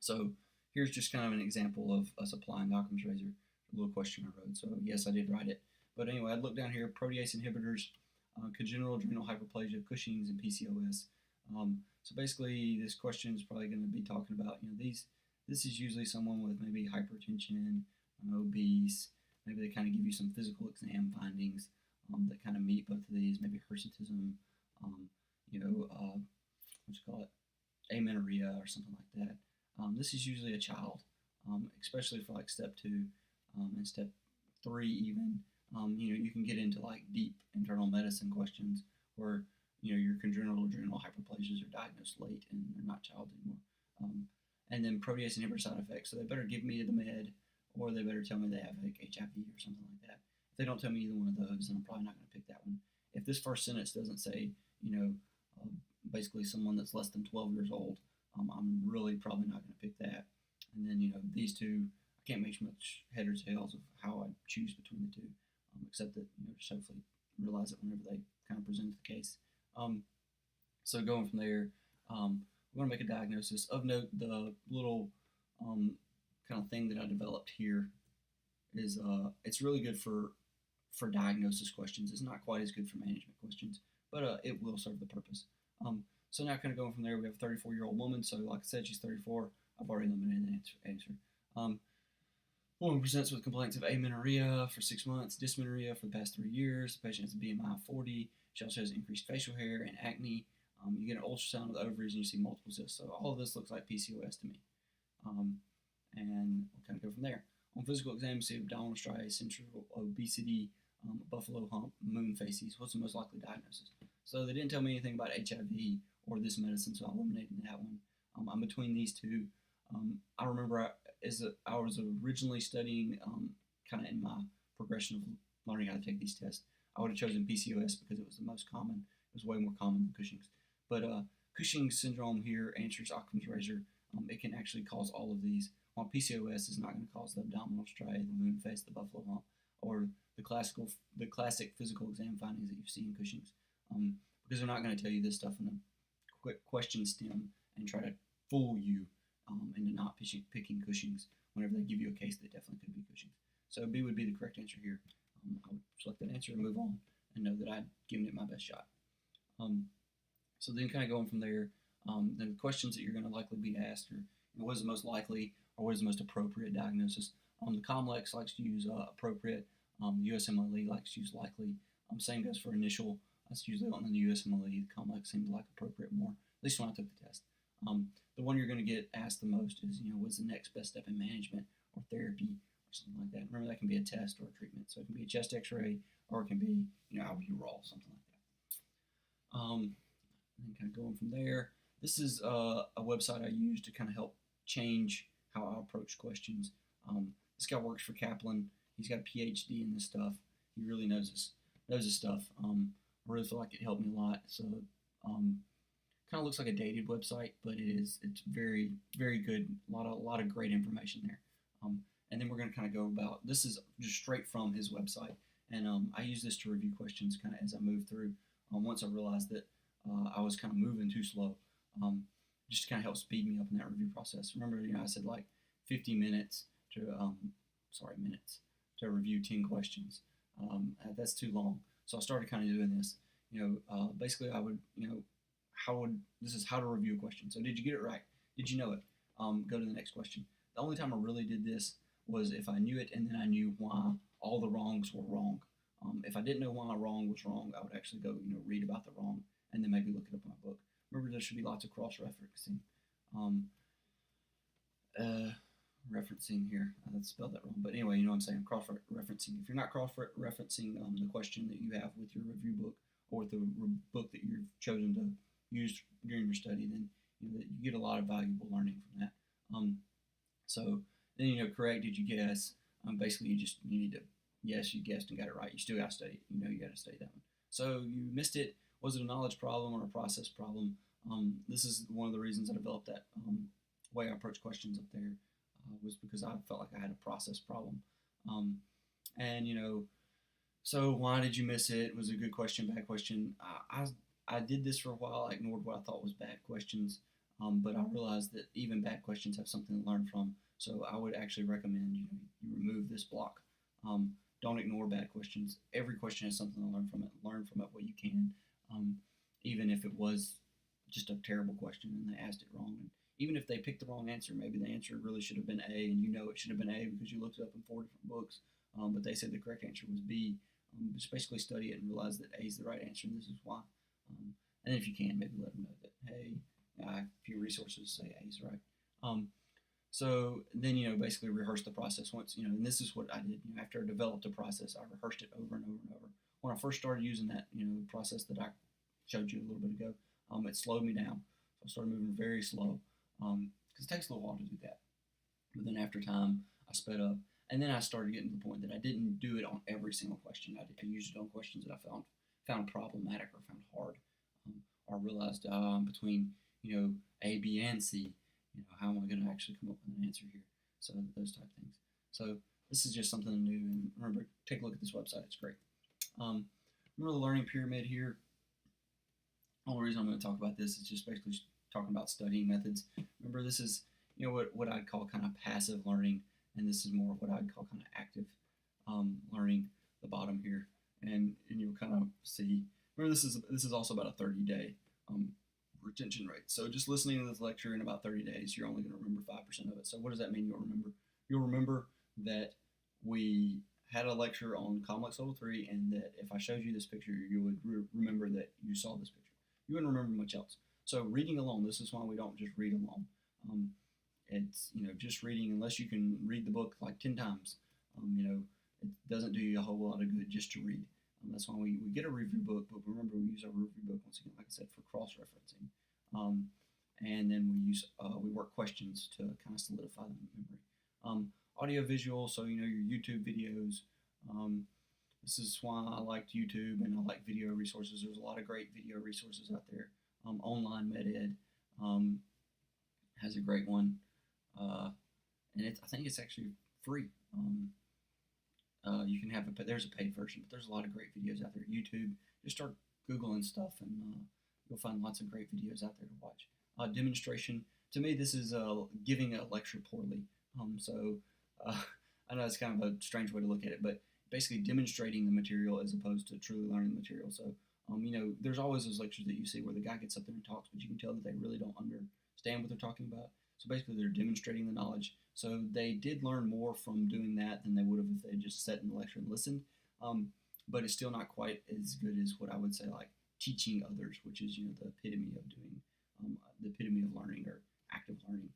So here's just kind of an example of us applying Occam's razor, a little question I wrote. So yes, I did write it. But anyway, I'd look down here, protease inhibitors, congenital adrenal hyperplasia, Cushing's, and PCOS. So basically, this question is probably going to be talking about, these. This is usually someone with maybe hypertension, obese. Maybe they kind of give you some physical exam findings that kind of meet both of these. Maybe hirsutism, um, what you call it, amenorrhea or something like that. This is usually a child, especially for like step two and step three even. You can get into like deep internal medicine questions where your congenital adrenal hyperplasias are diagnosed late and they're not child anymore. And then protease inhibitor side effects. So they better give me the med, or they better tell me they have like HIV or something like that. If they don't tell me either one of those, then I'm probably not going to pick that one. If this first sentence doesn't say, basically someone that's less than 12 years old, I'm really probably not going to pick that. And then, these two, I can't make much head or tails of how I choose between the two, except that, just hopefully realize it whenever they kind of present the case. So going from there, we're going to make a diagnosis. Of note, the little kind of thing that I developed here is it's really good for diagnosis questions. It's not quite as good for management questions, but it will serve the purpose. So now kind of going from there, we have a 34-year-old woman. So like I said, she's 34. I've already eliminated the answer. Woman presents with complaints of amenorrhea for 6 months, dysmenorrhea for the past 3 years. The patient has a BMI of 40. She also has increased facial hair and acne. You get an ultrasound of the ovaries and you see multiple cysts. So all of this looks like PCOS to me. And we'll kind of go from there. On physical exam, you see abdominal striae, central obesity, buffalo hump, moon faces. What's the most likely diagnosis? So they didn't tell me anything about HIV or this medicine, so I eliminated that one. I'm between these two. I remember I was originally studying kind of in my progression of learning how to take these tests. I would have chosen PCOS because it was the most common. It was way more common than Cushing's. But Cushing's syndrome here answers Occam's razor. It can actually cause all of these, while PCOS is not going to cause the abdominal striae, the moon face, the buffalo hump, or the classic physical exam findings that you see in Cushing's, because they're not going to tell you this stuff in a quick question stem and try to fool you into not picking Cushing's whenever they give you a case that definitely could be Cushing's. So B would be the correct answer here. I would select that answer and move on and know that I'd given it my best shot. So then kind of going from there, the questions that you're going to likely be asked are, what is the most likely or what is the most appropriate diagnosis? The COMLEX likes to use appropriate. The USMLE likes to use likely. Same goes for initial. That's usually on the USMLE. The COMLEX seemed to like appropriate more, at least when I took the test. The one you're going to get asked the most is, what's the next best step in management or therapy or something like that. Remember, that can be a test or a treatment. So it can be a chest x-ray or it can be, albuterol, something like that. And then kind of going from there, this is a website I use to kind of help change how I approach questions. This guy works for Kaplan. He's got a PhD in this stuff. He really knows his stuff. I really feel like it helped me a lot. So kind of looks like a dated website, but it's very, very good. A lot of great information there. And then we're going to kind of go about, this is just straight from his website. And I use this to review questions kind of as I move through. Once I realized that I was kind of moving too slow, just to kind of help speed me up in that review process. Remember, I said like 50 minutes minutes to review 10 questions. That's too long. So I started kind of doing this. Basically I would, this is how to review a question. So did you get it right? Did you know it? Go to the next question. The only time I really did this was if I knew it and then I knew why all the wrongs were wrong. If I didn't know why a wrong was wrong, I would actually go, read about the wrong and then maybe look it up in a book. Remember, there should be lots of cross-referencing. Referencing here, I spelled that wrong, but anyway, you know what I'm saying, cross-referencing. If you're not cross-referencing the question that you have with your review book or with the book that you've chosen to use during your study, then you get a lot of valuable learning from that. So then, correct, did you guess? Basically, you need to, yes, you guessed and got it right. You still got to study it. You got to study that one. So you missed it. Was it a knowledge problem or a process problem? This is one of the reasons I developed that way I approach questions up there was because I felt like I had a process problem. So why did you miss it? Was it a good question, bad question? I did this for a while. I ignored what I thought was bad questions. But I realized that even bad questions have something to learn from. So I would actually recommend you remove this block. Don't ignore bad questions. Every question has something to learn from it. Learn from it what you can, um, even if it was just a terrible question and they asked it wrong. And even if they picked the wrong answer, maybe the answer really should have been A, and you know it should have been A because you looked it up in 4 different books, but they said the correct answer was B. Just basically study it and realize that A is the right answer, and this is why. And if you can, maybe let them know that, hey, I have a few resources to say A is right. So then, basically rehearse the process once, and this is what I did. After I developed a process, I rehearsed it over and over and over. When I first started using that, process that I showed you a little bit ago, it slowed me down. So I started moving very slow because it takes a little while to do that. But then after time, I sped up. And then I started getting to the point that I didn't do it on every single question. I used it on questions that I found problematic or found hard, or realized between A, B, and C, how am I going to actually come up with an answer here? So those type of things. So this is just something new. And remember, take a look at this website. It's great. Remember the learning pyramid here? The only reason I'm going to talk about this is just basically talking about studying methods. Remember, this is what I'd call kind of passive learning, and this is more of what I'd call kind of active learning. The bottom here, and you'll kind of see. Remember, this is also about a 30-day retention rate. So just listening to this lecture in about 30 days, you're only going to remember 5% of it. So what does that mean? You'll remember. You'll remember that we had a lecture on COMLEX Level 3, and that if I showed you this picture, you would remember that you saw this picture. You wouldn't remember much else. So reading alone, this is why we don't just read alone. It's just reading, unless you can read the book like 10 times, it doesn't do you a whole lot of good just to read. That's why we get a review book, but remember we use our review book once again, like I said, for cross-referencing, and then we work questions to kind of solidify the memory. Audio visual, so your YouTube videos. This is why I liked YouTube and I like video resources. There's a lot of great video resources out there. Online MedEd has a great one, and I think it's actually free. You can have there's a paid version, but there's a lot of great videos out there. YouTube, just start Googling stuff, and you'll find lots of great videos out there to watch. Demonstration, to me, this is giving a lecture poorly. I know it's kind of a strange way to look at it, but basically demonstrating the material as opposed to truly learning the material. So, there's always those lectures that you see where the guy gets up there and talks, but you can tell that they really don't understand what they're talking about. So basically, they're demonstrating the knowledge. So they did learn more from doing that than they would have if they just sat in the lecture and listened. But it's still not quite as good as what I would say like teaching others, which is the epitome of doing, the epitome of learning or active learning.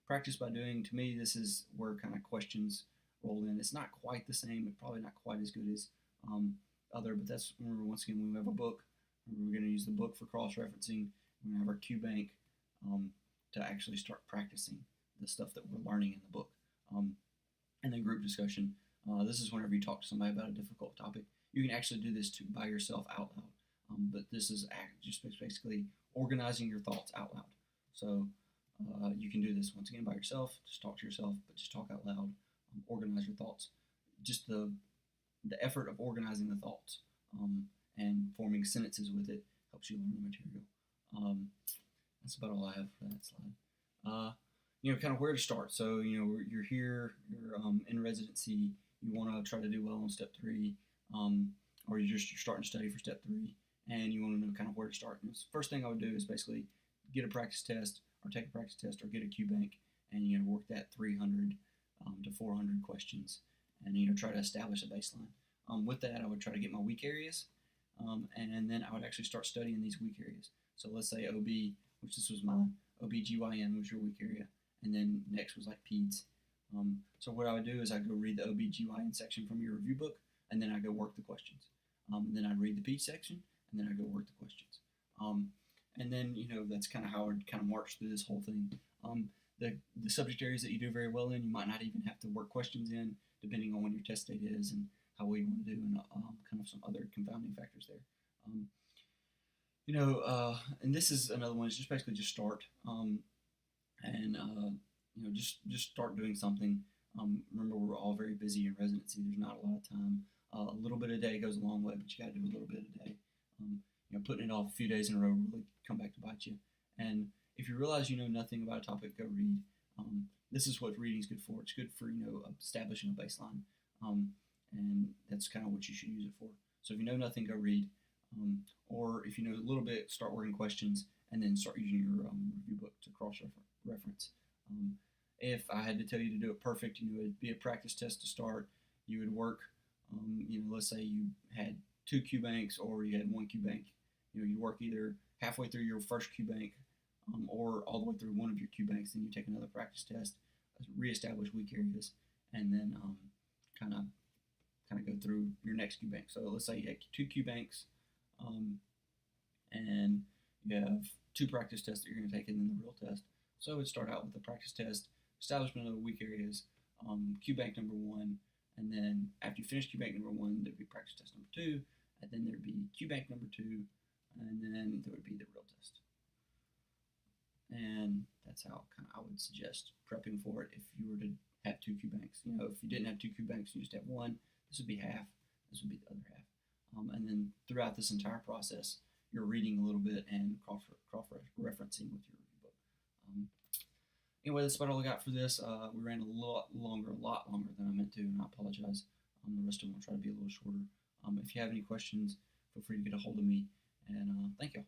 Practice by doing, to me, this is where kind of questions roll in. It's not quite the same, but probably not quite as good as other. But that's, remember, once again, when we have a book, we're going to use the book for cross-referencing. We're going to have our Q bank to actually start practicing the stuff that we're learning in the book. And then group discussion. This is whenever you talk to somebody about a difficult topic. You can actually do this by yourself out loud. But this is just basically organizing your thoughts out loud. So you can do this once again by yourself. Just talk to yourself, but just talk out loud. Organize your thoughts. Just the effort of organizing the thoughts and forming sentences with it helps you learn the material. That's about all I have for that slide. Kind of where to start. So, you're here, you're in residency, you want to try to do well on step 3, or you're starting to study for step 3, and you want to know kind of where to start. And the first thing I would do is basically get a practice test, or take a practice test, or get a Q bank, and work that 300 to 400 questions, and try to establish a baseline. With that, I would try to get my weak areas, and then I would actually start studying these weak areas. So let's say OB, which this was mine, OBGYN was your weak area, and then next was like peds. So what I would do is I'd go read the OBGYN section from your review book, and then I go work the questions. Then I'd read the peds section, and then I go work the questions. And then that's kind of how I would kind of march through this whole thing. The subject areas that you do very well in, you might not even have to work questions in, depending on when your test date is and how well you want to do, and kind of some other confounding factors there. And this is another one. It's just basically just start, just start doing something. Remember, we're all very busy in residency. There's not a lot of time. A little bit a day goes a long way, but you got to do a little bit a day. Putting it off a few days in a row will really come back to bite you. And if you realize you know nothing about a topic, go read. This is what reading is good for. It's good for establishing a baseline, and that's kind of what you should use it for. So if you know nothing, go read. Or if you know a little bit, start working questions, and then start using your review book to cross-reference. If I had to tell you to do it perfect, it'd be a practice test to start. You would work, let's say you had 2 Q banks or you had 1 Q bank. You'd work either halfway through your first Q bank or all the way through one of your Q banks. Then you take another practice test, reestablish weak areas, and then kind of go through your next Q bank. So let's say you had 2 Q banks, and you have 2 practice tests that you're going to take, and then the real test. So it'd start out with the practice test, establishment of the weak areas, Q bank number 1, and then after you finish Q bank number 1, there'd be practice test number 2, and then there'd be Q bank number 2, and then there would be the real test. And that's how I would suggest prepping for it if you were to have 2 Q banks. If you didn't have 2 Q banks, you just have 1, this would be half, this would be the other half. And then throughout this entire process, you're reading a little bit and cross-referencing with your review book. Anyway, that's about all I got for this. We ran a lot longer than I meant to, and I apologize. The rest of them will try to be a little shorter. If you have any questions, feel free to get a hold of me, and thank you.